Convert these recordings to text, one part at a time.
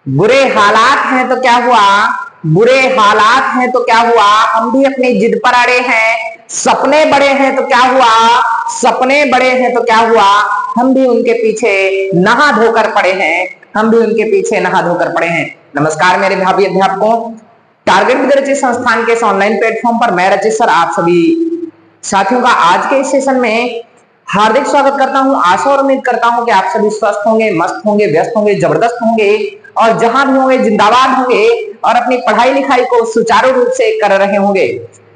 बुरे हालात हैं तो क्या हुआ, बुरे हालात हैं तो क्या हुआ, हम भी अपनी जिद पर अड़े हैं। सपने बड़े हैं तो क्या हुआ, सपने बड़े हैं तो क्या हुआ, हम भी उनके पीछे नहा धोकर पड़े हैं, हम भी उनके पीछे नहा धोकर पड़े हैं। नमस्कार मेरे भावी अध्यापकों, टारगेट विद रचित संस्थान के इस ऑनलाइन प्लेटफॉर्म पर मैं रचित सर आप सभी साथियों का आज के इस सेशन में हार्दिक स्वागत करता हूं। आशा और उम्मीद करता हूं कि आप सभी स्वस्थ होंगे, मस्त होंगे, व्यस्त होंगे, जबरदस्त होंगे और जहां भी होंगे जिंदाबाद होंगे और अपनी पढ़ाई लिखाई को सुचारू रूप से कर रहे होंगे।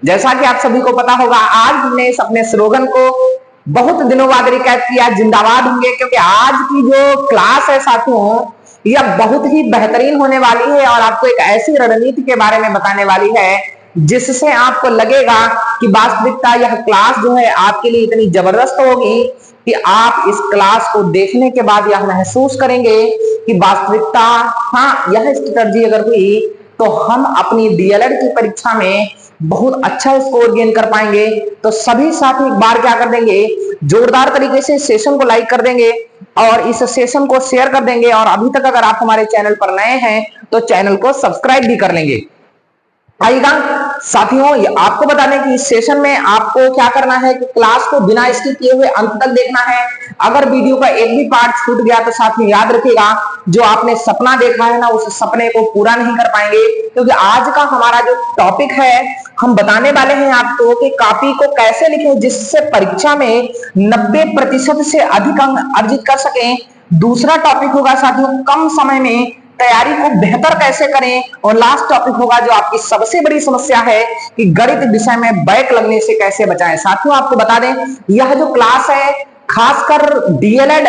जैसा कि आप सभी को पता होगा, आज हमने इस अपने स्लोगन को बहुत दिनों बाद रिकैप किया, जिंदाबाद होंगे, क्योंकि आज की जो क्लास है साथियों यह बहुत ही बेहतरीन होने वाली है और आपको एक ऐसी रणनीति के बारे में बताने वाली है जिससे आपको लगेगा कि वास्तविकता यह क्लास जो है आपके लिए इतनी जबरदस्त होगी कि आप इस क्लास को देखने के बाद यह महसूस करेंगे कि वास्तविकता हाँ, यह स्ट्रेटजी अगर हुई तो हम अपनी डीएलएड की परीक्षा में बहुत अच्छा स्कोर गेन कर पाएंगे। तो सभी साथी एक बार क्या कर देंगे, जोरदार तरीके से सेशन को लाइक कर देंगे और इस सेशन को शेयर कर देंगे और अभी तक अगर आप हमारे चैनल पर नए हैं तो चैनल को सब्सक्राइब भी कर लेंगे। आइएगा साथियों, ये आपको बता दें कि इस सेशन में आपको क्या करना है कि क्लास को बिना स्किप किए हुए अंत तक देखना है। अगर वीडियो का एक भी पार्ट छूट गया तो साथियों याद रखिएगा, जो आपने सपना देखा है ना, उस सपने को पूरा नहीं कर पाएंगे, क्योंकि आज का हमारा जो टॉपिक है हम बताने वाले हैं आपको कि कॉपी को कैसे लिखें जिससे परीक्षा में 90% से अधिक अंक अर्जित कर सकें। दूसरा टॉपिक होगा साथियों कम समय में तैयारी को बेहतर कैसे करें और लास्ट टॉपिक होगा जो आपकी सबसे बड़ी समस्या है कि गणित विषय में बैक लगने से कैसे बचाएं। साथियों आपको बता दें यह जो क्लास है खासकर डीएलएड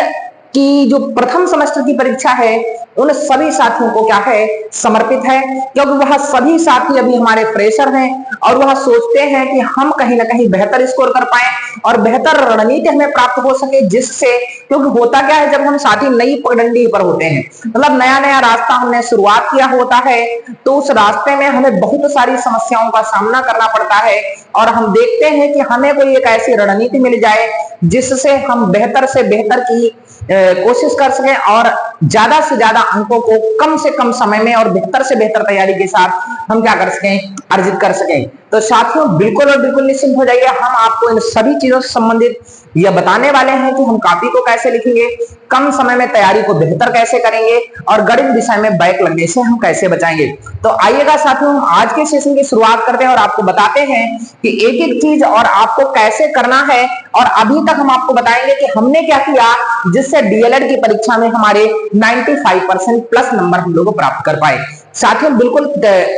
की जो प्रथम सेमेस्टर की परीक्षा है उन सभी साथियों को क्या है समर्पित है, क्योंकि वह सभी साथी अभी हमारे फ्रेशर हैं और वह सोचते हैं कि हम कहीं ना कहीं बेहतर स्कोर कर पाए और बेहतर रणनीति हमें प्राप्त हो सके, जिससे क्योंकि होता क्या है जब हम साथी नई पगडंडी पर होते हैं, मतलब नया नया रास्ता हमने शुरुआत किया होता है, तो उस रास्ते में हमें बहुत सारी समस्याओं का सामना करना पड़ता है और हम देखते हैं कि हमें कोई एक ऐसी रणनीति मिल जाए जिससे हम बेहतर से बेहतर की कोशिश कर सकें और ज्यादा से ज्यादा अंकों को कम से कम समय में और बेहतर से बेहतर तैयारी के साथ हम क्या कर सकें, अर्जित कर सकें। तो साथियों बिल्कुल और बिल्कुल निश्चिंत हो जाइए, हम आपको इन सभी चीजों से संबंधित यह बताने वाले हैं कि हम कॉपी को कैसे लिखेंगे, कम समय में तैयारी को बेहतर कैसे करेंगे और गणित विषय में बैक लगने से हम कैसे बचाएंगे। तो आइएगा साथियों हम आज के सेशन की शुरुआत करते हैं और आपको बताते हैं कि एक एक चीज और आपको कैसे करना है और अभी तक हम आपको बताएंगे कि हमने क्या किया जिससे डीएलएड की परीक्षा में हमारे 95% प्लस नंबर हम लोग प्राप्त कर पाए। साथियों बिल्कुल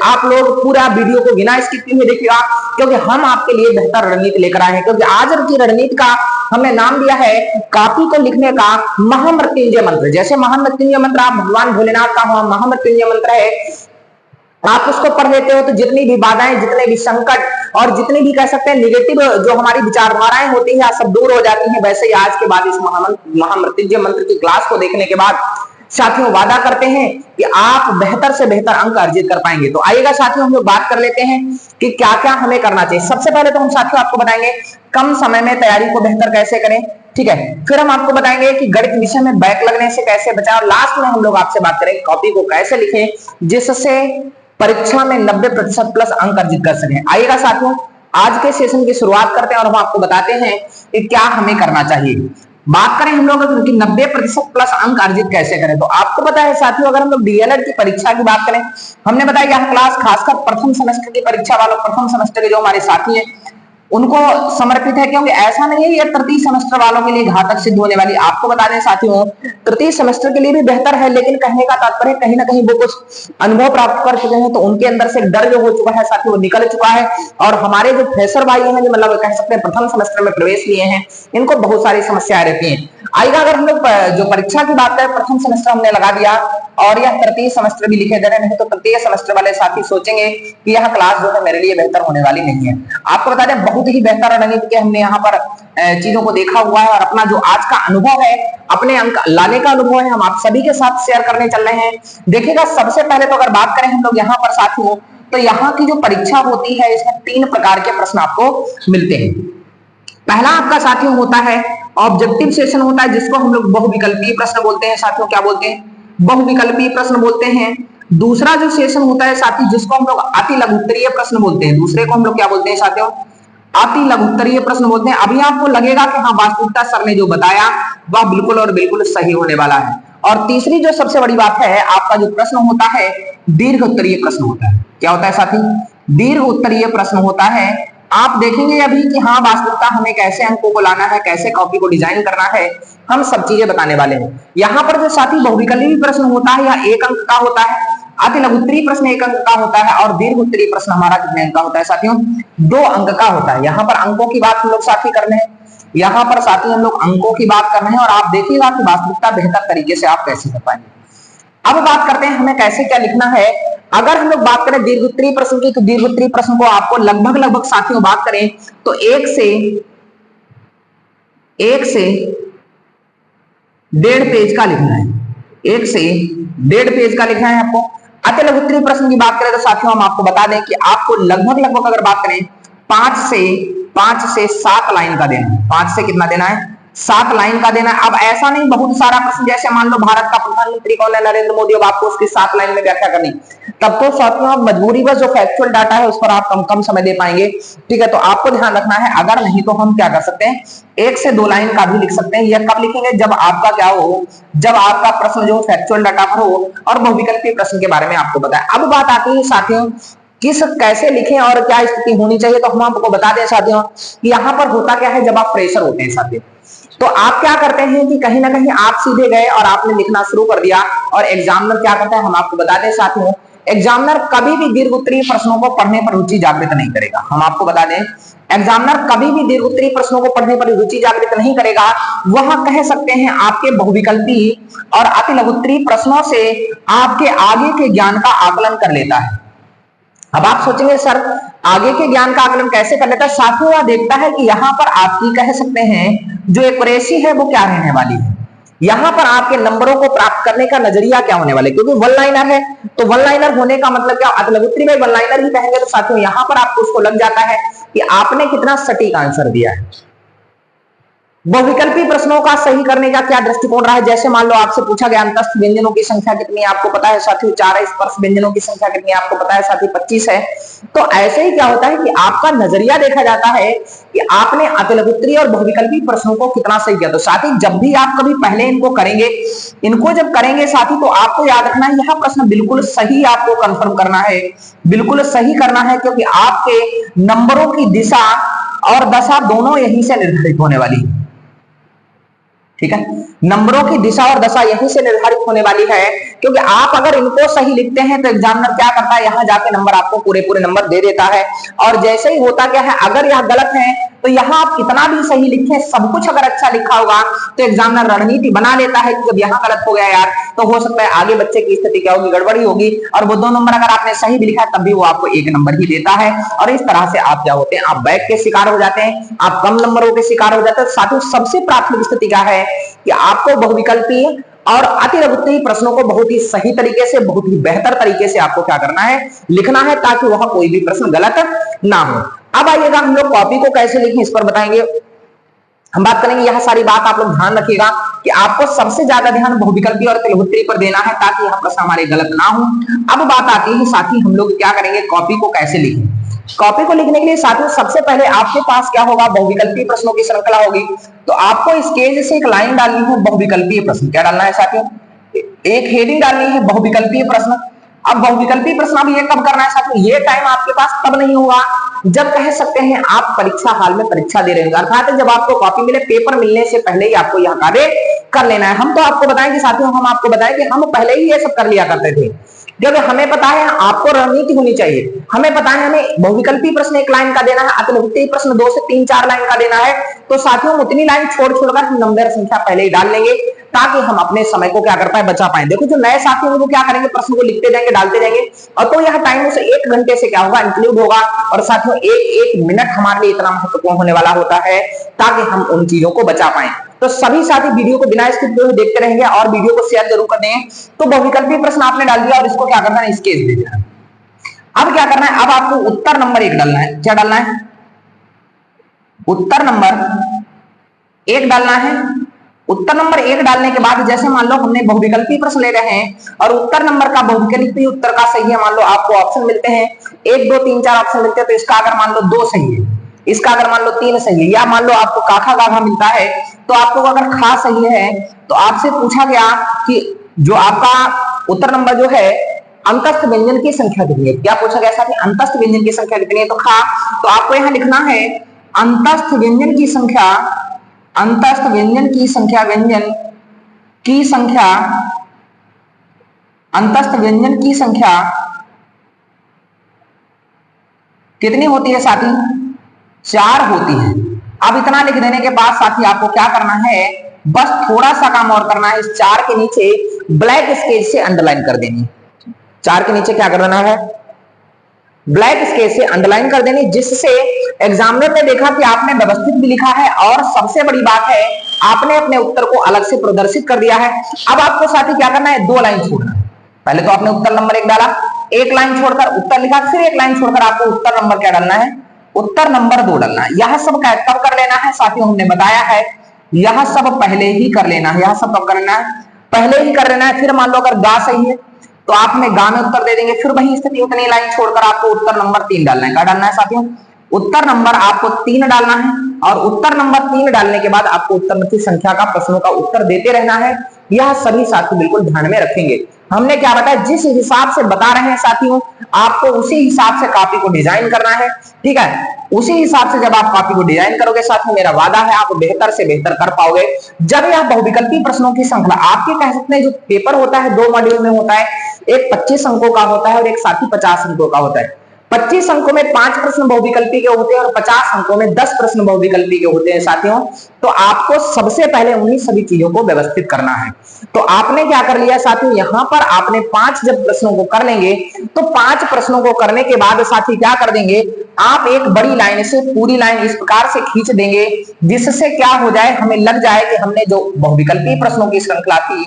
आप लोग पूरा वीडियो को बिना स्किप किए देखिएगा, क्योंकि हम आपके लिए बेहतर रणनीति लेकर आए हैं। क्योंकि आज की रणनीति का हमने नाम दिया है कॉपी को लिखने का महामृत्युंजय मंत्र। जैसे महामृत्युंजय मंत्र आप भगवान भोलेनाथ का महामृत्युंजय मंत्र है, आप उसको पढ़ लेते हो तो जितनी भी बाधाएं, जितने भी संकट और जितनी भी कह सकते हैं निगेटिव जो हमारी विचारधाराएं होती हैं सब दूर हो जाती हैं। वैसे ही आज के बाद इस महामृत्युंजय मंत्र की क्लास को देखने के बाद साथियों वादा करते हैं कि आप बेहतर से बेहतर अंक अर्जित कर पाएंगे। तो आइएगा साथियों हम लोग बात कर लेते हैं कि क्या क्या हमें करना चाहिए। सबसे पहले तो हम साथियों आपको बताएंगे कम समय में तैयारी को बेहतर कैसे करें, ठीक है। फिर हम आपको बताएंगे कि गणित विषय में बैक लगने से कैसे बचाएं और लास्ट में हम लोग आपसे बात करेंगे कॉपी को कैसे लिखें जिससे परीक्षा में 90% प्लस अंक अर्जित कर सकें। आइएगा साथियों आज के सेशन की शुरुआत करते हैं और हम आपको बताते हैं कि क्या हमें करना चाहिए। बात करें हम लोग कि 90% प्लस अंक अर्जित कैसे करें, तो आपको पता है साथियों अगर हम लोग डीएलएड की परीक्षा की बात करें, हमने बताया यह क्लास खासकर प्रथम सेमेस्टर की परीक्षा वालों, प्रथम सेमेस्टर के जो हमारे साथी हैं उनको समर्पित है, क्योंकि ऐसा नहीं है ये तृतीय सेमेस्टर वालों के लिए घातक सिद्ध होने वाली। आपको बता दें साथियों तृतीय सेमेस्टर के लिए भी बेहतर है, लेकिन कहने का तात्पर्य कहीं ना कहीं वो कुछ अनुभव प्राप्त कर चुके हैं तो उनके अंदर से डर जो हो चुका है साथियों वो निकल चुका है। और हमारे जो फ्रेशर भाई हैं जो मतलब कह सकते हैं प्रथम सेमेस्टर में प्रवेश लिए हैं इनको बहुत सारी समस्याएं रहती हैं। आइएगा अगर हम लोग जो परीक्षा की बात करें प्रथम सेमेस्टर हमने लगा दिया और यह तृतीय सेमेस्टर भी लिखे दे रहे हैं, तो तृतीय सेमेस्टर वाले साथी सोचेंगे कि यह क्लास जो है मेरे लिए बेहतर होने वाली नहीं है। आपको बता दें बहुत ही बेहतर रणनीति के हमने यहाँ पर चीजों को देखा हुआ है और अपना जो आज का अनुभव है, अपने अंक लाने का अनुभव है, हम आप सभी के साथ शेयर करने चल रहे हैं। देखिएगा सबसे पहले तो अगर बात करें हम लोग यहाँ पर साथियों तो यहाँ की जो परीक्षा होती है इसमें 3 प्रकार के प्रश्न आपको मिलते हैं। पहला आपका साथियों होता है ऑब्जेक्टिव सेशन होता है जिसको हम लोग बहुविकल्पीय प्रश्न बोलते हैं। साथियों क्या बोलते हैं, बहुविकल्पीय प्रश्न बोलते हैं। दूसरा जो सेशन होता है साथी, जिसको हम लोग अति लघुत्तरीय प्रश्न बोलते हैं, दूसरे को हम लोग क्या बोलते हैं साथियों, अति लघुत्तरीय प्रश्न बोलते हैं। अभी आपको लगेगा कि हाँ वास्तविकता सर ने जो बताया वह बिल्कुल और बिल्कुल सही होने वाला है। और तीसरी जो सबसे बड़ी बात है, आपका जो प्रश्न होता है दीर्घ उत्तरीय प्रश्न होता है। क्या होता है साथी? दीर्घ उत्तरीय प्रश्न होता है। आप देखेंगे अभी कि हाँ वास्तविकता हमें कैसे अंकों को लाना है, कैसे कॉपी को डिजाइन करना है, हम सब चीजें बताने वाले हैं। यहाँ पर जो साथी बहुविकल्पीय प्रश्न होता है यह 1 अंक का होता है, अति लघुत्तरीय प्रश्न 1 अंक का होता है, और दीर्घ उत्तरीय प्रश्न हमारा कितने अंक का होता है साथियों? 2 अंक का होता है। यहाँ पर अंकों की बात हम लोग साथी कर रहे हैं, यहाँ पर साथी हम लोग अंकों की बात कर रहे हैं, और आप देखिएगा कि वास्तविकता बेहतर तरीके से आप कैसे कर पाएंगे। अब बात करते हैं हमें कैसे क्या लिखना है। अगर हम लोग बात करें दीर्घ उत्तरीय प्रश्न की, तो दीर्घ उत्तरीय प्रश्न को आपको लगभग साथियों बात करें तो 1 से 1.5 पेज का लिखना है। 1 से 1.5 पेज का लिखना है आपको। अति लघुत्तरीय प्रश्न की बात करें तो साथियों हम आपको बता दें कि आपको लगभग अगर बात करें 5 से 7 लाइन का देना है। 5 से कितना देना है? 7 लाइन का देना है। अब ऐसा नहीं बहुत सारा प्रश्न, जैसे मान लो भारत का प्रधानमंत्री कौन है? नरेंद्र मोदी, अब आपको उसकी 7 लाइन में व्याख्या करनी, तब तो साथियों आप मजबूरी बस जो फैक्चुअल डाटा है उस पर आप कम समय दे पाएंगे। ठीक है, तो आपको ध्यान रखना है। अगर नहीं तो हम क्या कर सकते हैं, 1 से 2 लाइन का भी लिख सकते हैं। यह कब लिखेंगे? जब आपका क्या हो, जब आपका प्रश्न जो फैक्चुअल डाटा पर हो और बहुविकल्पीय प्रश्न के बारे में आपको बताएं। अब बात आती है साथियों किस कैसे लिखें और क्या स्थिति होनी चाहिए, तो हम आपको बता दें साथियों कि यहाँ पर होता क्या है, जब आप प्रेशर होते हैं साथियों, तो आप क्या करते हैं कि कहीं ना कहीं आप सीधे गए और आपने लिखना शुरू कर दिया, और एग्जामिनर क्या करता है, हम आपको बता दें साथियों, एग्जामिनर कभी भी दीर्घ उत्तरीय प्रश्नों को पढ़ने पर रुचि जागृत नहीं करेगा। हम आपको बता दें एग्जामिनर कभी भी दीर्घ उत्तरीय प्रश्नों को पढ़ने पर रुचि जागृत नहीं करेगा। वह कह सकते हैं आपके बहुविकल्पीय और अति लघुत्तरीय प्रश्नों से आपके आगे के ज्ञान का आकलन कर लेता है। अब आप सोचेंगे सर आगे के ज्ञान का आकलन कैसे कर लेता है? साथियों वह देखता है कि यहाँ पर आपकी कह सकते हैं जो एक्यूरेसी है वो क्या रहने वाली है, यहाँ पर आपके नंबरों को प्राप्त करने का नजरिया क्या होने वाला है। क्योंकि वन लाइनर है तो वन लाइनर होने का मतलब क्या, अति लघुत्तरीय में वन लाइनर ही कहेंगे, तो साथियों यहाँ पर आपको उसको लग जाता है कि आपने कितना सटीक आंसर दिया है। बहुविकल्पीय प्रश्नों का सही करने का क्या दृष्टिकोण रहा है? जैसे मान लो आपसे पूछा गया अंतस्थ व्यंजनों की संख्या कितनी है, आपको पता है साथियों 4 है। स्पर्श व्यंजनों की संख्या कितनी है, आपको पता है साथी 25 है। तो ऐसे ही क्या होता है कि आपका नजरिया देखा जाता है कि आपने अति लघुत्तरीय और बहुविकल्पीय प्रश्नों को कितना सही किया। तो साथी जब भी आप कभी पहले इनको करेंगे, इनको जब करेंगे साथी, तो आपको याद रखना है यह प्रश्न बिल्कुल सही आपको कंफर्म करना है, बिल्कुल सही करना है, क्योंकि आपके नंबरों की दिशा और दशा दोनों यहीं से निर्धारित होने वाली है। ठीक है, नंबरों की दिशा और दशा यहीं से निर्धारित होने वाली है, क्योंकि आप अगर इनको सही लिखते हैं तो एग्जामिनर क्या करता है, यहां जाके नंबर आपको पूरे नंबर दे देता है। और जैसे ही होता क्या है, अगर यह गलत है तो यहाँ आप कितना भी सही लिखें, सब कुछ अगर अच्छा लिखा होगा तो एग्जामिनर रणनीति बना लेता है कि जब यहाँ गलत हो गया यार, तो हो सकता है आगे बच्चे की स्थिति क्या होगी, गड़बड़ी होगी, और वो 2 नंबर अगर आपने सही भी लिखा तब भी वो आपको 1 नंबर ही देता है। और इस तरह से आप क्या होते हैं, आप बैक के शिकार हो जाते हैं, आप कम नंबरों के शिकार हो जाते हैं। साथियों सबसे प्राथमिक स्थिति क्या है कि आपको बहुविकल्पीय और अति लघुत्तरीय प्रश्नों को बहुत ही सही तरीके से, बहुत ही बेहतर तरीके से आपको क्या करना है, लिखना है, ताकि वह कोई भी प्रश्न गलत ना हो। अब आइएगा हम लोग कॉपी को कैसे लिखें इस पर बताएंगे, हम बात करेंगे। यह सारी बात आप लोग ध्यान रखिएगा कि आपको सबसे ज्यादा ध्यान बहुविकल्पीय और अति लघुत्तरीय पर देना है, ताकि यह प्रश्न हमारे गलत ना हो। अब बात आती है साथी हम लोग क्या करेंगे, कॉपी को कैसे लिखें। कॉपी को लिखने के लिए साथियों सबसे पहले आपके पास क्या होगा, बहुविकल्पीय प्रश्नों की श्रृंखला होगी। तो आपको स्केज से एक लाइन डालनी है, बहुविकल्पीय प्रश्न। क्या डालना है साथियों, एक हेडिंग डालनी है, बहुविकल्पीय प्रश्न। अब बहुविकल्पीय प्रश्न अब ये कब करना है साथियों, ये टाइम आपके पास तब नहीं होगा जब कह सकते हैं आप परीक्षा हाल में परीक्षा दे रहे होंगे, अर्थात जब आपको कॉपी मिले, पेपर मिलने से पहले ही आपको यह कार्य कर लेना है। हम तो आपको बताएं कि साथियों, हम आपको बताएं कि हम पहले ही ये सब कर लिया करते थे, जब हमें पता है आपको रणनीति होनी चाहिए, हमें पता है हमें बहुविकल्पीय प्रश्न 1 लाइन का देना है, अति लघुत्तरीय प्रश्न 2 से 3-4 लाइन का देना है। तो साथियों उतनी लाइन छोड़कर हम नंबर संख्या पहले ही डाल लेंगे, ताकि हम अपने समय को क्या कर पाए, बचा पाए। देखो जो नए साथी होंगे वो क्या करेंगे, प्रश्न को लिखते जाएंगे, डालते जाएंगे, और तो यह टाइम उसे 1 घंटे से क्या होगा, इंक्लूड होगा। और साथियों 1-1 मिनट हमारे लिए इतना महत्वपूर्ण होने वाला होता है, ताकि हम उन चीजों को बचा पाए। तो सभी साथी वीडियो को बिना स्किप किए देखते रहेंगे और वीडियो को शेयर जरूर कर दें। तो बहुविकल्पीय प्रश्न आपने डाल दिया और इसको क्या करना है, स्केच दे देना। अब क्या करना है, अब आपको उत्तर नंबर 1 डालना है। क्या डालना है, उत्तर नंबर 1 डालना है। उत्तर नंबर 1 डालने के बाद जैसे मान लो हमने बहुविकल्पी प्रश्न ले रहे हैं और उत्तर नंबर का बहुविकल्पी उत्तर का सही है, मान लो आपको ऑप्शन मिलते हैं 1 2 3 4 ऑप्शन मिलते हैं, तो इसका अगर मान लो 2 सही है, इसका अगर मान लो 3 सही है, या मान लो आपको काखा गाघा मिलता है, तो आपको अगर खा सही है तो आपसे पूछा गया कि जो आपका उत्तर नंबर जो है अंतस्थ व्यंजन की संख्या कितनी है। क्या पूछा गया साथी? अंतस्थ व्यंजन की संख्या कितनी है, तो खा। तो आपको यहां लिखना है अंतस्थ व्यंजन की संख्या, अंतस्थ व्यंजन की संख्या, व्यंजन की संख्या, अंतस्थ व्यंजन की संख्या कितनी होती है साथी? 4 होती है। अब इतना लिख देने के बाद साथी आपको क्या करना है, बस थोड़ा सा काम और करना है, इस 4 के नीचे ब्लैक स्केच से अंडरलाइन कर देनी। 4 के नीचे क्या कर देना है? ब्लैक स्केच से अंडरलाइन कर देनी, जिससे एग्जामिनर ने देखा कि आपने व्यवस्थित भी लिखा है और सबसे बड़ी बात है आपने अपने उत्तर को अलग से प्रदर्शित कर दिया है। अब आपको साथी क्या करना है? 2 लाइन छोड़ना। पहले तो आपने उत्तर नंबर 1 डाला, 1 लाइन छोड़कर उत्तर लिखा, फिर 1 लाइन छोड़कर आपको उत्तर नंबर क्या डालना है? उत्तर नंबर 2 डालना है। यह सब कब कर लेना है साथियों? हमने बताया है यह सब पहले ही कर लेना है। यह सब कब कर लेना है? पहले ही कर लेना है। फिर मान लो अगर गा सही है तो आपने गा में उत्तर दे देंगे, फिर वही स्थिति उतनी लाइन छोड़कर आपको उत्तर नंबर 3 डालना है। क्या डालना है साथियों? उत्तर नंबर आपको 3 डालना है, और उत्तर नंबर 3 डालने के बाद आपको उत्तर की संख्या का प्रश्नों का उत्तर देते रहना है। यह सभी साथी बिल्कुल ध्यान में रखेंगे। हमने क्या बताया, जिस हिसाब से बता रहे हैं साथियों आपको उसी हिसाब से कॉपी को डिजाइन करना है, ठीक है। उसी हिसाब से जब आप कॉपी को डिजाइन करोगे साथियों, मेरा वादा है आप बेहतर से बेहतर कर पाओगे। जब यह बहुविकल्पी प्रश्नों की श्रृंखला आपके कह सकते हैं, जो पेपर होता है 2 मॉड्यूल में होता है, एक 25 अंकों का होता है और एक साथी 50 अंकों का होता है। 25 अंकों में 5 प्रश्न बहुविकल्पी के होते हैं और 50 अंकों में 10 प्रश्न बहुविकल्पी के होते हैं साथियों। तो आपको सबसे पहले उन्हीं सभी चीजों को व्यवस्थित करना है। तो आपने क्या कर लिया साथियों, यहां पर आपने 5 जब प्रश्नों को कर लेंगे तो 5 प्रश्नों को करने के बाद साथी क्या कर देंगे, आप एक बड़ी लाइन से पूरी लाइन इस प्रकार से खींच देंगे, जिससे क्या हो जाए, हमें लग जाए कि हमने जो बहुविकल्पी प्रश्नों की श्रृंखला थी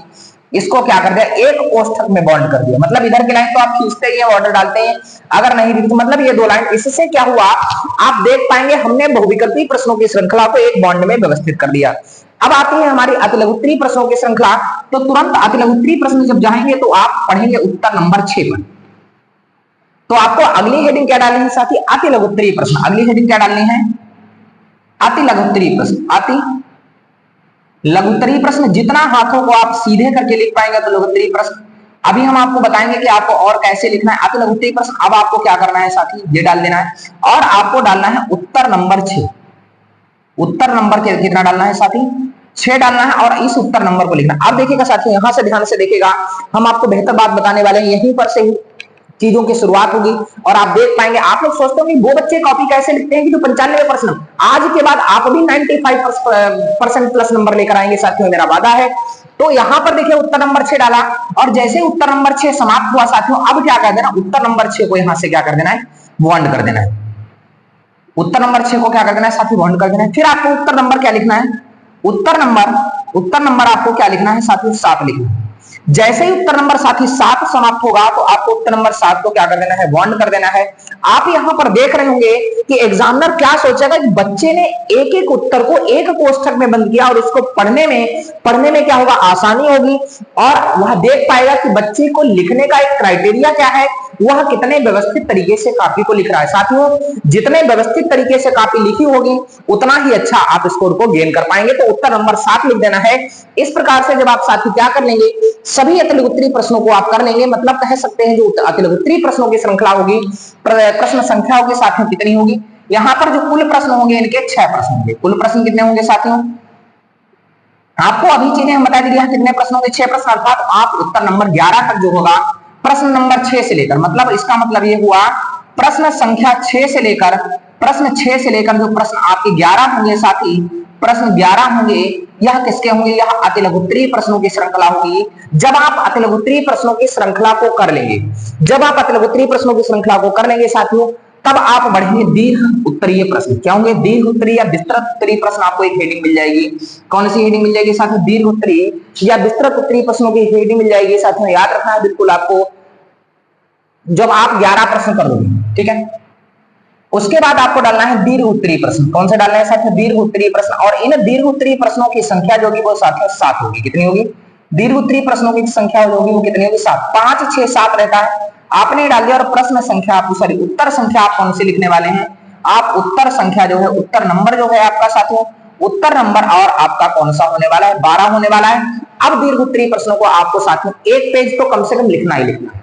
इसको क्या कर दिया, एक कोष्ठक में बॉन्ड कर दिया। मतलब इधर की लाइन तो आप खींचते ही ऑर्डर डालते हैं, अगर नहीं दिखी तो मतलब ये 2 लाइन। इससे क्या हुआ, आप देख पाएंगे हमने बहुविकल्पी प्रश्नों की श्रृंखला को एक बॉन्ड में व्यवस्थित कर दिया। अब आती है हमारी अतिलघुत्तरीय प्रश्नों की श्रृंखला। तो तुरंत अतिलघुत्तरीय प्रश्न जब जाएंगे तो आप पढ़ेंगे उत्तर नंबर 6 पर। तो आपको अगली हेडिंग क्या डालनी है साथी, अतिलघुत्तरीय प्रश्न। अगली हेडिंग क्या डालनी है, अतिलघुत्तरीय प्रश्न। अति लघुत्तरीय प्रश्न, जितना हाथों को आप सीधे करके लिख पाएंगे तो लघुत्तरीय प्रश्न। अभी हम आपको बताएंगे कि आपको और कैसे लिखना है अति लघुत्तरीय प्रश्न। अब आपको क्या करना है साथी, ये डाल देना है और आपको डालना है उत्तर नंबर 6। उत्तर नंबर कितना डालना है साथी, 6 डालना है और इस उत्तर नंबर को लिखना। अब देखिएगा साथी, यहां से ध्यान से देखिएगा, हम आपको बेहतर बात बताने वाले हैं, यहीं पर से ही चीजों की शुरुआत होगी और आप देख पाएंगे। आप लोग सोचते होंगे वो बच्चे कॉपी कैसे लिखते हैं कि जो 95% आज के बाद आप भी 95% प्लस नंबर लेकर आएंगे साथियों, मेरा वादा है। तो यहां पर देखिए उत्तर नंबर 6 डाला और जैसे उत्तर नंबर 6 समाप्त हुआ साथियों, अब क्या कर देना, उत्तर नंबर 6 को यहां से क्या कर देना है, बॉन्ड कर देना है। उत्तर नंबर 6 को क्या कर देना है साथी, बॉन्ड कर देना है। फिर आपको उत्तर नंबर क्या लिखना है, उत्तर नंबर आपको क्या लिखना है साथियों, 7 लिखना है। जैसे ही उत्तर नंबर साथी 7 समाप्त होगा तो आपको उत्तर नंबर 7 को क्या कर देना है, बॉन्ड कर देना है। आप यहां पर देख रहे होंगे कि एग्जामिनर क्या सोचेगा कि बच्चे ने एक एक उत्तर को एक कोष्ठक में बंद किया और उसको पढ़ने में क्या होगा, आसानी होगी और वह देख पाएगा कि बच्चे को लिखने का एक क्राइटेरिया क्या है, वह कितने व्यवस्थित तरीके से कॉपी को लिख रहा है। साथियों जितने व्यवस्थित तरीके से कॉपी लिखी होगी उतना ही अच्छा आप स्कोर को गेन कर पाएंगे। तो उत्तर नंबर 7 लिख देना है। इस प्रकार से जब आप साथी क्या कर लेंगे, सभी अतिलघुत्तरीय प्रश्नों को आप कर लेंगे। मतलब कह सकते हैं जो अतिलघुत्तरीय प्रश्नों की श्रृंखला होगी, प्रश्न संख्या होगी साथियों कितनी होगी, यहां पर जो कुल प्रश्न होंगे इनके 6 प्रश्न होंगे। कुल प्रश्न कितने होंगे साथियों, आपको अभी चीजें हम बता दिया कितने प्रश्न होंगे, 6 प्रश्न। अर्थात आप उत्तर नंबर 11 तक जो होगा प्रश्न नंबर 6 से लेकर, मतलब इसका मतलब ये हुआ प्रश्न संख्या 6 से लेकर जो प्रश्न आपके 11 होंगे साथी, प्रश्न 11 होंगे, यह किसके होंगे, यह अतिलघुत्तरीय प्रश्नों की श्रृंखला होगी। जब आप अतिलघुत्तरीय प्रश्नों की श्रृंखला को कर लेंगे, जब आप अतिलघुत्तरीय प्रश्नों की श्रृंखला को कर लेंगे साथियों, तब आप बढ़ेंगे दीर्घ उत्तरीय प्रश्न। क्या होंगे, दीर्घ उत्तरीय या विस्तृत उत्तरीय प्रश्न। आपको एक हेडिंग मिल जाएगी, कौन सी हेडिंग मिल जाएगी साथियों, दीर्घ उत्तरीय या विस्तृत उत्तरीय प्रश्नों की हेडिंग मिल जाएगी साथियों। याद रखना है बिल्कुल आपको, जब आप 11 प्रश्न कर दोगे, ठीक है। उसके बाद आपको डालना है दीर्घ उत्तरीय प्रश्न। कौन से डालना है साथियों? दीर्घ उत्तरीय प्रश्न। और इन दीर्घ उत्तरीय प्रश्नों की संख्या जो होगी वो साथियों 7 होगी। कितनी होगी? दीर्घ उत्तरीय प्रश्नों की संख्या जो होगी वो कितनी होगी? 7। 5, 6, 7 रहता है, आपने डाल दिया। और प्रश्न संख्या आपको, सॉरी उत्तर संख्या आप कौन सी लिखने वाले हैं? आप उत्तर संख्या जो है, उत्तर नंबर जो है आपका साथियों, उत्तर नंबर और आपका कौन सा होने वाला है? 12 होने वाला है। अब दीर्घ उत्तरीय प्रश्नों को आपको साथियों एक पेज तो कम से कम लिखना ही लिखना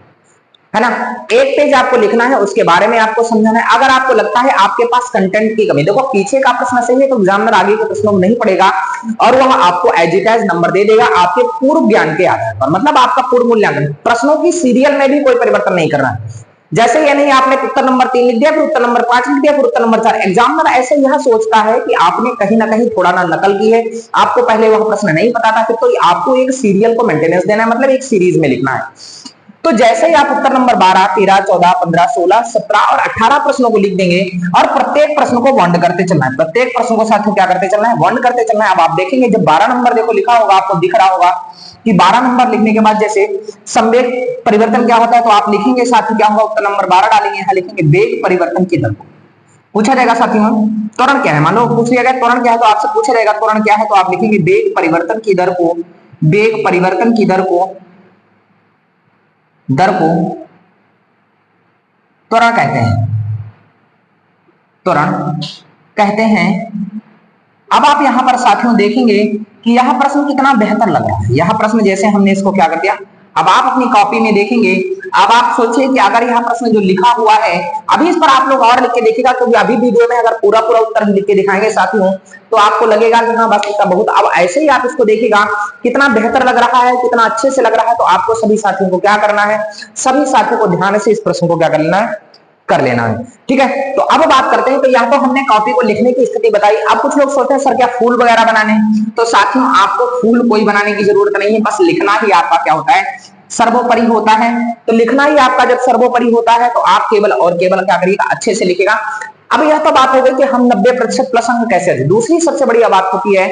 है ना। एक पेज आपको लिखना है, उसके बारे में आपको समझाना है। अगर आपको लगता है आपके पास कंटेंट की कमी, देखो पीछे का प्रश्न सही है तो एग्जामिनर आगे के प्रश्नों को नहीं पड़ेगा और वह आपको एज इट इज नंबर दे देगा आपके पूर्व ज्ञान के आधार पर, मतलब आपका पूर्व मूल्यांकन। प्रश्नों की सीरियल में भी कोई परिवर्तन नहीं करना है। जैसे ये नहीं आपने उत्तर नंबर 3 लिख दिया, फिर उत्तर नंबर 5 लिख दिया, फिर उत्तर नंबर 4। एग्जामिनर ऐसे यह सोचता है कि आपने कहीं ना कहीं थोड़ा ना नकल की है, आपको पहले वह प्रश्न नहीं पता था, फिर तो आपको एक सीरियल को मेंटेनेंस देना है, मतलब एक सीरीज में लिखना है। तो जैसे ही आप उत्तर नंबर 12, 13, 14, 15, 16, 17 और 18 प्रश्नों को लिख देंगे और प्रत्येक प्रश्न को वंड करते चलना है। प्रत्येक प्रश्न को साथियों क्या करते चलना है? वंड करते चलना है। अब आप देखेंगे जब 12 नंबर देखो लिखा होगा, आपको दिख रहा होगा कि 12 नंबर लिखने के बाद जैसे संवेग परिवर्तन क्या होता है, तो आप लिखेंगे साथियों क्या होगा? उत्तर नंबर 12 डालेंगे, यहां लिखेंगे वेग परिवर्तन की दर को। पूछा जाएगा साथियों त्वरण क्या है, मान लो पूछ लिया गया त्वरण क्या है, तो आपसे पूछा जाएगा त्वरण क्या है, तो आप लिखेंगे वेग परिवर्तन की दर को, वेग परिवर्तन की दर को त्वरण कहते हैं, त्वरण कहते हैं। अब आप यहां पर साथियों देखेंगे कि यह प्रश्न कितना बेहतर लग रहा है। यह प्रश्न जैसे हमने इसको क्या कर दिया, अब आप अपनी कॉपी में देखेंगे। अब आप सोचिए कि अगर यह प्रश्न जो लिखा हुआ है, अभी इस पर आप लोग और लिख के देखिएगा, क्योंकि अभी वीडियो में अगर पूरा पूरा उत्तर लिख के दिखाएंगे साथियों तो आपको लगेगा कि हाँ बस इसका बहुत। अब ऐसे ही आप इसको देखिएगा कितना बेहतर लग रहा है, कितना अच्छे से लग रहा है। तो आपको सभी साथियों को क्या करना है? सभी साथियों को ध्यान से इस प्रश्न को क्या करना है? कर लेना है। ठीक है, तो अब बात करते हैं। तो यहाँ तो हमने कॉपी को लिखने की स्थिति बताई। अब कुछ लोग सोचते हैं सर क्या फूल वगैरह बनाने, तो साथियों आपको फूल कोई बनाने की जरूरत नहीं है, बस लिखना ही आपका क्या होता है? सर्वोपरि होता है। तो लिखना ही आपका जब सर्वोपरि होता है तो आप केवल और केवल क्या करिएगा? अच्छे से लिखेगा। अब यह तो बात हो गई कि हम 90% प्लस अंक कैसे दें। दूसरी सबसे बड़ी बात होती है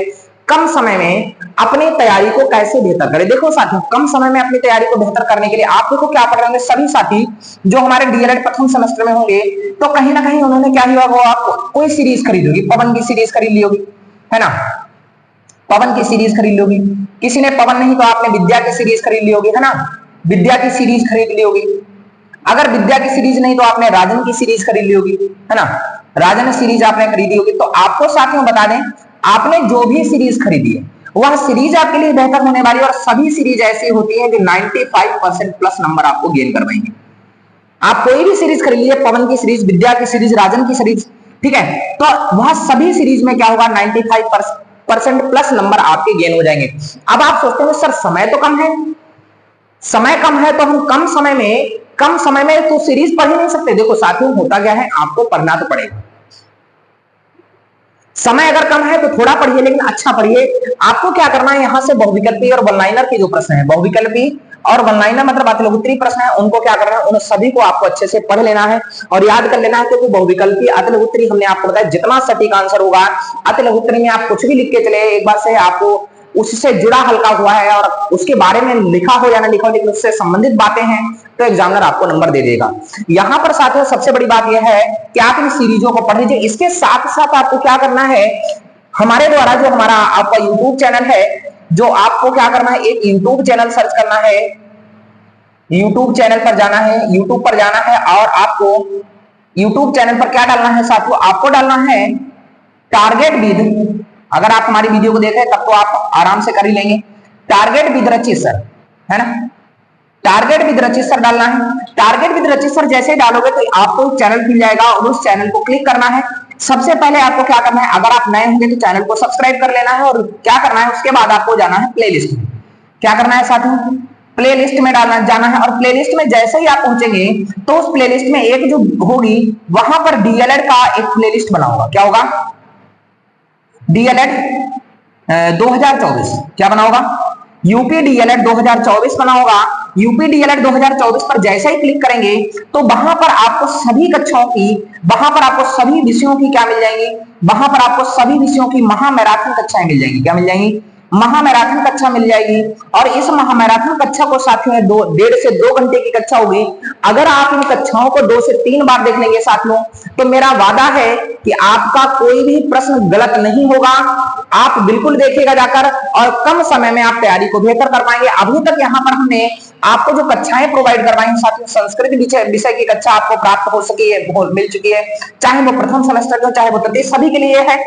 कम समय में अपनी तैयारी को कैसे बेहतर करें। देखो साथियों, कम समय में अपनी तैयारी को बेहतर करने के लिए आप देखो क्या पढ़ रहे होंगे सभी साथी जो हमारे डीएलएड प्रथम सेमेस्टर में होंगे, तो कहीं ना कहीं उन्होंने क्या हुआ, वो आपको कोई सीरीज खरीद होगी, पवन की सीरीज खरीद ली होगी, है ना। पवन की सीरीज खरीद ली होगी। किसी ने पवन नहीं तो आपने विद्या की सीरीज खरीद ली होगी, है ना। विद्या की सीरीज खरीद ली होगी। अगर विद्या की सीरीज नहीं तो आपने राजन की सीरीज खरीद ली होगी, है ना। राजन सीरीज आपने खरीदी होगी। तो आपको साथियों बता दें, आपने जो भी सीरीज खरीदी है वह सीरीज आपके लिए बेहतर होने वाली है। और सभी सीरीज ऐसी होती है जो 95% प्लस नंबर आपको गेन करवाएंगे। आप कोई भी सीरीज खरीद लीजिए, पवन की सीरीज, विद्या की सीरीज, राजन की सीरीज, ठीक है, तो वह सभी सीरीज में क्या होगा? 95% प्लस नंबर आपके गेन हो जाएंगे। अब आप सोचते हैं सर समय तो कम है, समय कम है तो हम कम समय में तो सीरीज पढ़ ही नहीं सकते। देखो साथियों होता क्या है, आपको पढ़ना तो पड़ेगा। समय अगर कम है तो थोड़ा पढ़िए, लेकिन अच्छा पढ़िए। आपको क्या करना है, यहां से बहुविकल्पी और वन लाइनर के जो प्रश्न है, बहुविकल्पी और वन लाइनर मतलब अतिलघुत्तरीय प्रश्न है, उनको क्या करना है? उन सभी को आपको अच्छे से पढ़ लेना है और याद कर लेना है। क्योंकि बहुविकल्पी अतिलघुत्तरीय हमने आपको बताया जितना सटीक आंसर होगा, अतिलघुत्तरीय में आप कुछ भी लिख के चले, एक बार से आपको उससे जुड़ा हल्का हुआ है और उसके बारे में लिखा हो या ना लिखा हो, लेकिन उससे संबंधित बातें हैं तो एग्जामिनर आपको नंबर दे देगा। यहां पर साथियों सबसे बड़ी बात यह है कि आप इन सीरीजों को पढ़ लीजिए। इसके साथ साथ आपको क्या करना है, हमारे द्वारा जो हमारा आपका यूट्यूब चैनल है, जो आपको क्या करना है, एक यूट्यूब चैनल सर्च करना है, यूट्यूब चैनल पर जाना है, यूट्यूब पर जाना है और आपको यूट्यूब चैनल पर क्या डालना है साथियों? आपको डालना है टारगेट विद। अगर आप हमारी वीडियो को देखें तब तो आप आराम से कर ही लेंगे। टारगेट विद रचित सर, है ना। टारगेट विद रचित सर डालना है। टारगेट विद रचित सर जैसे ही डालोगे तो आपको चैनल खुल जाएगा और उस चैनल को क्लिक करना है। सबसे पहले आपको क्या करना है, अगर आप नए होंगे तो चैनल को सब्सक्राइब कर लेना है और क्या करना है, उसके बाद आपको जाना है प्लेलिस्ट में। क्या करना है साथियों? प्लेलिस्ट में जाना है। और प्लेलिस्ट में जैसे ही आप पहुंचेंगे तो उस प्लेलिस्ट में एक जो होगी वहां पर डीएलएड का एक प्लेलिस्ट बना होगा। क्या होगा? डीएलएड 2024 क्या बना होगा? यूपी डीएलएड 2024 बना होगा। यूपी डीएलएड 2024 पर जैसे ही क्लिक करेंगे तो वहां पर आपको सभी कक्षाओं की, वहां पर आपको सभी विषयों की क्या मिल जाएंगी? वहां पर आपको सभी विषयों की महामैराथन कक्षाएं मिल जाएंगी। क्या मिल जाएंगी? महामैराथन कक्षा मिल जाएगी। और इस महामैराथन कक्षा को साथियों 1.5 से 2 घंटे की कक्षा होगी। अगर आप इन कक्षाओं को 2 से 3 बार देख लेंगे साथियों, तो मेरा वादा है कि आपका कोई भी प्रश्न गलत नहीं होगा। आप बिल्कुल देखिएगा जाकर और कम समय में आप तैयारी को बेहतर कर पाएंगे। अभी तक यहाँ पर हमने आपको जो कक्षाएं प्रोवाइड करवाई साथियों, संस्कृत विषय की कक्षा आपको प्राप्त हो सकी है, मिल चुकी है, चाहे वो प्रथम सेमेस्टर हो चाहे वो तृतीय, सभी के लिए है।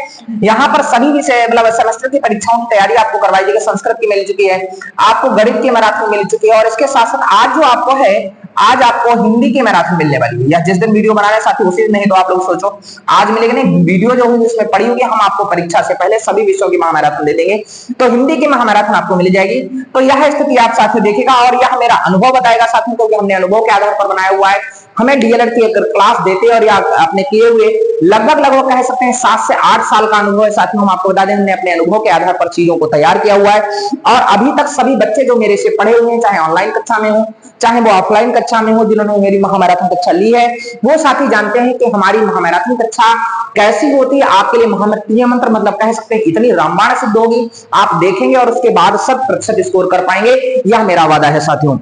यहाँ पर सभी विषय मतलब सेमेस्टर की परीक्षाओं की तैयारी आपको करवाई जाएगी। संस्कृत की मिल चुकी है, आपको गणित की मैराथन मिल चुकी है, और इसके साथ साथ आज जो आपको है, आज आपको हिंदी की मैराथन मिलने वाली है। या जिस दिन वीडियो बना रहे हैं साथी उसी दिन, नहीं तो आप लोग सोचो आज मिलेगी नहीं, वीडियो जो होगी उसमें पड़ी होगी, हम आपको परीक्षा से पहले सभी विषयों की महामैराथन दे देंगे। तो हिंदी की महामैराथन आपको मिल जाएगी। तो यह स्थिति आप साथियों देखिएगा और यह मेरा अनुभव बताएगा साथियों, क्योंकि हमने अनुभव के आधार पर बनाया हुआ है। हमें डीएलएड की एक क्लास देते और या अपने किए हुए लगभग कह सकते हैं 7 से 8 साल का अनुभव है साथियों। हम आपको बता दें, हमने अपने अनुभव के आधार पर चीजों को तैयार किया हुआ है। और अभी तक सभी बच्चे जो मेरे से पढ़े हुए हैं, चाहे ऑनलाइन कक्षा में हो चाहे वो ऑफलाइन कक्षा में हो, जिन्होंने मेरी महामैराथन कक्षा ली है, वो साथी जानते हैं कि हमारी महामैराथन कक्षा कैसी होती है। आपके लिए महामृत्युंजय मंत्र मतलब कह सकते हैं इतनी रामबाण सिद्ध होगी, आप देखेंगे और उसके बाद 100% स्कोर कर पाएंगे, यह मेरा वादा है साथियों।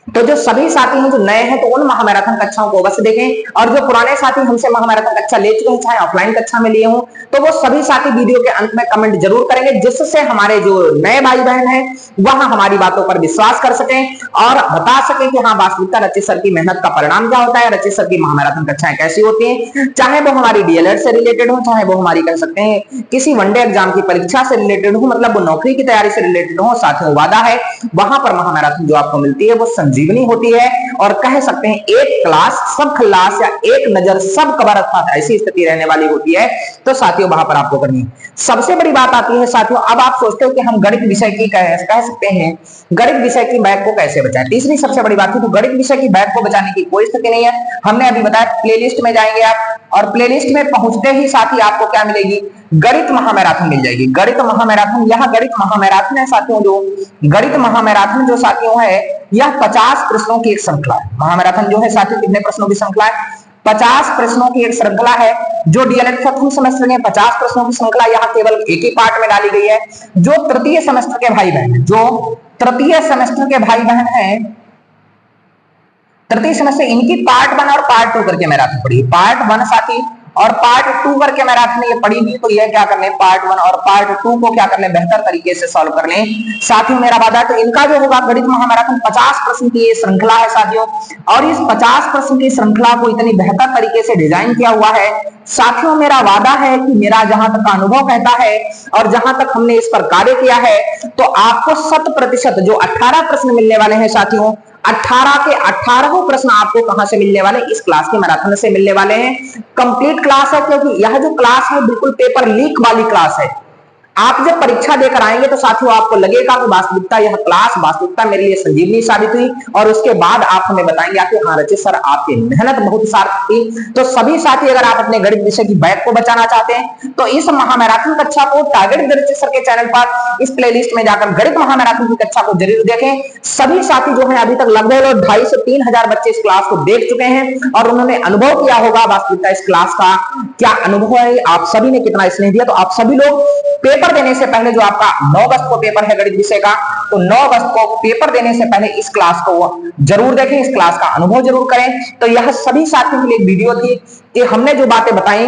तो जो सभी साथी हैं जो नए हैं, तो उन महामैराथन कक्षाओं को अवश्य देखें, और जो पुराने साथी हमसे महामैराथन कक्षा ले चुके हैं, चाहे ऑफलाइन कक्षा में लिए हों, तो वो सभी साथी वीडियो के अंत में कमेंट जरूर करेंगे, जिससे हमारे जो नए भाई बहन हैं वह हमारी बातों पर विश्वास कर सकें और बता सकें कि हाँ वास्तविकता रचित सर की मेहनत का परिणाम क्या होता है, रचित सर की महामैराथन कक्षाएं कैसी होती हैं, चाहे वो हमारी डीएलएड से रिलेटेड हो, चाहे वो हमारी कह सकते हैं किसी वनडे एग्जाम की परीक्षा से रिलेटेड हो, मतलब वो नौकरी की तैयारी से रिलेटेड हो। साथियों वादा है वहां पर महामैराथन जो आपको मिलती है वो संजीवनी होती है, और कह सकते हैं एक क्लास सब खल्लास या एक नजर सब कबर, अर्थात ऐसी स्थिति रहने वाली होती है। तो साथियों वहां पर आपको करनी है। सबसे बड़ी बात आती है साथियों, अब आप सोचते हो कि हम गणित विषय की कह सकते हैं गणित विषय की बैग को कैसे बचाएं। तीसरी सबसे बड़ी बात है, तो गणित विषय की बैग को बचाने की कोई स्थिति नहीं है। हमने अभी बताया प्लेलिस्ट में जाएंगे आप, और प्लेलिस्ट में पहुंचते ही साथी आपको क्या मिलेगी, गणित महामैराथन मिल जाएगी। गणित महामैराथन, यह गणित महामैराथन है साथियों, जो गणित महामैराथन जो साथियों है यह 50 प्रश्नों की एक श्रृंखला है। महामैराथन जो है साथियों कितने प्रश्नों की श्रृंखला है, 50 प्रश्नों की एक श्रृंखला है। जो डीएलएड प्रथम सेमेस्टर में 50 प्रश्नों की श्रृंखला यहाँ केवल एक ही पार्ट में डाली गई है। जो तृतीय सेमेस्टर के भाई बहन हैं, जो तृतीय सेमेस्टर के भाई बहन हैं, तृतीय सेमेस्टर, इनकी पार्ट 1 और पार्ट 2 करके मैराथन पड़ी। पार्ट 1 साथी और पार्ट 2 करके मैराथन ये पड़ी हुई, तो ये क्या करने, पार्ट 1 और पार्ट 2 को क्या करने, बेहतर तरीके से सॉल्व कर लें। साथियों मेरा वादा है, तो इनका जो होगा गणित महामैराथन 50 प्रश्न की ये श्रृंखला है साथियों, और इस 50 प्रश्न की श्रृंखला को इतनी बेहतर तरीके से डिजाइन किया हुआ है साथियों। मेरा वादा है कि मेरा जहां तक अनुभव कहता है और जहां तक हमने इस पर कार्य किया है, तो आपको 100% जो 18 प्रश्न मिलने वाले हैं साथियों, 18 के 18 प्रश्न आपको कहां से मिलने वाले, इस क्लास के मैराथन से मिलने वाले हैं। कंप्लीट क्लास है, क्योंकि यह जो क्लास है बिल्कुल पेपर लीक वाली क्लास है। आप जब परीक्षा देकर आएंगे तो साथियों आपको लगेगा कि वास्तविकता यह क्लास वास्तविकता मेरे लिए संजीवनी साबित हुई, और उसके बाद आप हमें बताएंगे कि हाँ रचित सर आपकी मेहनत बहुत सार्थक थी। तो सभी साथी अगर आप अपने गणित विषय की बैग को बचाना चाहते हैं, तो इस महामैराथन कक्षा को टारगेट रचित सर के चैनल पर इस प्लेलिस्ट में जाकर गणित महामैराथन की कक्षा को जरूर देखें। सभी साथी जो है अभी तक लगभग 2,500 से 3,000 बच्चे इस क्लास को देख चुके हैं, और उन्होंने अनुभव किया होगा वास्तविकता इस क्लास का क्या अनुभव है, आप सभी ने कितना स्नेह दिया। तो आप सभी लोग पेपर देने से पहले, जो आपका 9 अगस्त को पेपर है गणित विषय का, तो 9 अगस्त को पेपर देने से पहले इस क्लास को जरूर देखें, इस क्लास का अनुभव जरूर करें। तो यह सभी साथियों के लिए एक वीडियो थी कि हमने जो बातें बताई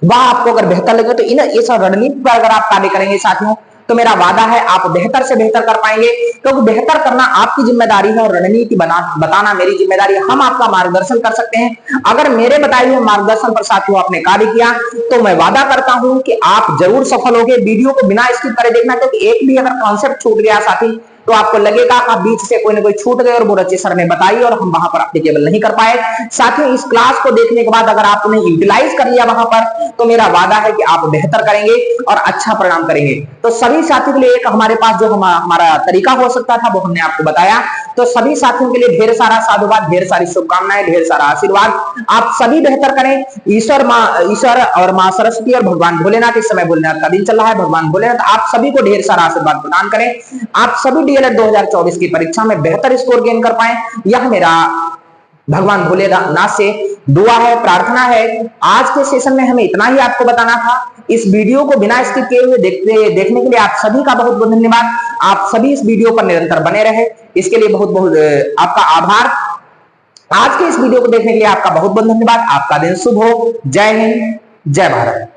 वह आपको अगर बेहतर लगे, तो इस रणनीति पर अगर आप कार्य करेंगे साथियों, तो मेरा वादा है आप बेहतर से बेहतर कर पाएंगे, क्योंकि बेहतर करना आपकी जिम्मेदारी है और रणनीति बताना मेरी जिम्मेदारी है। हम आपका मार्गदर्शन कर सकते हैं। अगर मेरे बताए हुए मार्गदर्शन पर साथियों आपने कार्य किया, तो मैं वादा करता हूं कि आप जरूर सफल होंगे। वीडियो को बिना स्किप करे देखना, क्योंकि एक भी अगर कॉन्सेप्ट छूट गया साथी, तो आपको लगेगा आप बीच से कोई ना कोई छूट गए और वो रचित सर ने बताई और हम वहां पर एप्लीकेबल नहीं कर पाए। साथियों इस क्लास को देखने के बाद अगर आपने यूटिलाइज कर लिया वहां पर, तो मेरा वादा है कि आप बेहतर करेंगे और अच्छा परिणाम करेंगे। तो सभी साथियों के लिए एक हमारे पास जो हमारा तरीका हो सकता था वो हमने आपको बताया। तो सभी साथियों के लिए ढेर सारा साधुवाद, ढेर सारी शुभकामनाएं, ढेर सारा आशीर्वाद। आप सभी बेहतर करें। ईश्वर और मां सरस्वती और भगवान भोलेनाथ, इस समय भोलेनाथ का दिन चल रहा है, भगवान भोलेनाथ आप सभी को ढेर सारा आशीर्वाद प्रदान करें। आप सभी डीएलएड 2024 की परीक्षा में बेहतर स्कोर गेन कर पाए, यह मेरा भगवान भोलेनाथ से दुआ है, प्रार्थना है। आज के सेशन में हमें इतना ही आपको बताना था। इस वीडियो को बिना स्किप किए हुए देखने के लिए आप सभी का बहुत बहुत धन्यवाद। आप सभी इस वीडियो पर निरंतर बने रहे, इसके लिए बहुत बहुत आपका आभार। आज के इस वीडियो को देखने के लिए आपका बहुत बहुत धन्यवाद। आपका दिन शुभ हो। जय हिंद, जय भारत।